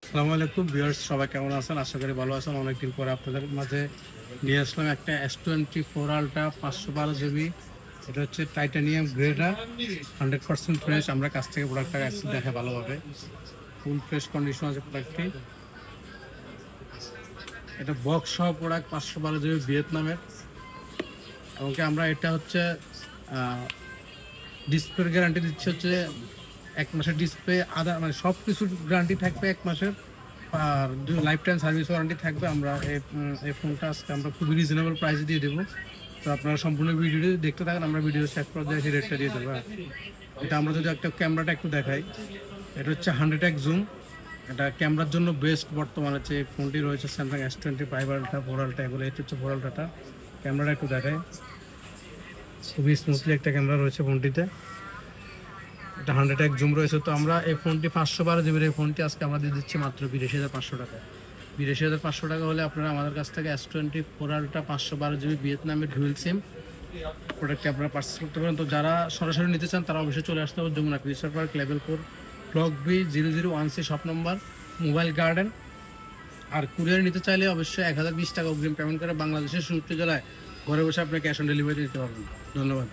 আসসালামু আলাইকুম ভিউয়ার্স, সবাই কেমন আছেন? আশা করি ভালো আছেন। অনেকদিন পরে আপনাদের মাঝে নিয়ে আসলাম একটা S24 আলট্রা 512 GB। এটা হচ্ছে টাইটানিয়াম গ্রেডা, 100% ফ্রেশ। আমরা কাছ থেকে প্রোডাক্টটা দেখে ভালোভাবে ফুল ফ্রেশ কন্ডিশন আছে প্রোডাক্টটি। এটা বক্স সহ প্রোডাক্ট, 512 GB ভিয়েতনামের। এবং আমরা এটা হচ্ছে ডিসপ্লের গ্যারান্টি দিচ্ছি হচ্ছে 1 মাসের ডিসপ্লে, মানে সব কিছুর গ্যারান্টি থাকবে 1 মাসের। আর লাইফ টাইম সার্ভিস ওয়ারেন্টি থাকবে। আমরা এই ফোনটা আজকে আমরা খুবই রিজনেবল প্রাইসে দিয়ে দেবো। তো আপনারা সম্পূর্ণ ভিডিওটি দেখতে থাকেন, আমরা ভিডিও শেষ পর্যায়ে সেই রেটটা দিয়ে দেবো। এটা আমরা যদি একটা ক্যামেরাটা একটু দেখাই, এটা হচ্ছে 100x জুম। এটা ক্যামেরার জন্য বেস্ট বর্তমানে যে ফোনটি রয়েছে স্যামসাং S25 আলট্রা, 4 আলট্রা, এগুলো এটা হচ্ছে 4 আলট্রাটা। ক্যামেরাটা একটু দেখায়, খুবই স্মুথলি একটা ক্যামেরা রয়েছে ফোনটিতে। এটা 100x জুম রয়েছে। তো আমরা এই ফোনটি 512 GB এই ফোনটি আজকে আমরা দিয়ে দিচ্ছি মাত্র 82,500 টাকা। 82,500 টাকা হলে আপনারা আমাদের কাছ থেকে S24 আলট্রা 512 GB ভিয়েতনামের ডুয়েল সিম প্রোডাক্টটি আপনারা পারচেস করতে পারেন। তো যারা সরাসরি নিতে চান তারা অবশ্যই চলে আসতে হবে Jamuna future park, level 4, block B, 0016 shop number, mobile garden. আর কুরিয়ার নিতে চাইলে অবশ্যই 1020 টাকা অগ্রিম পেমেন্ট করে বাংলাদেশের 70 জেলায় ঘরে বসে আপনি ক্যাশ অন ডেলিভারি দিতে পারবেন। ধন্যবাদ।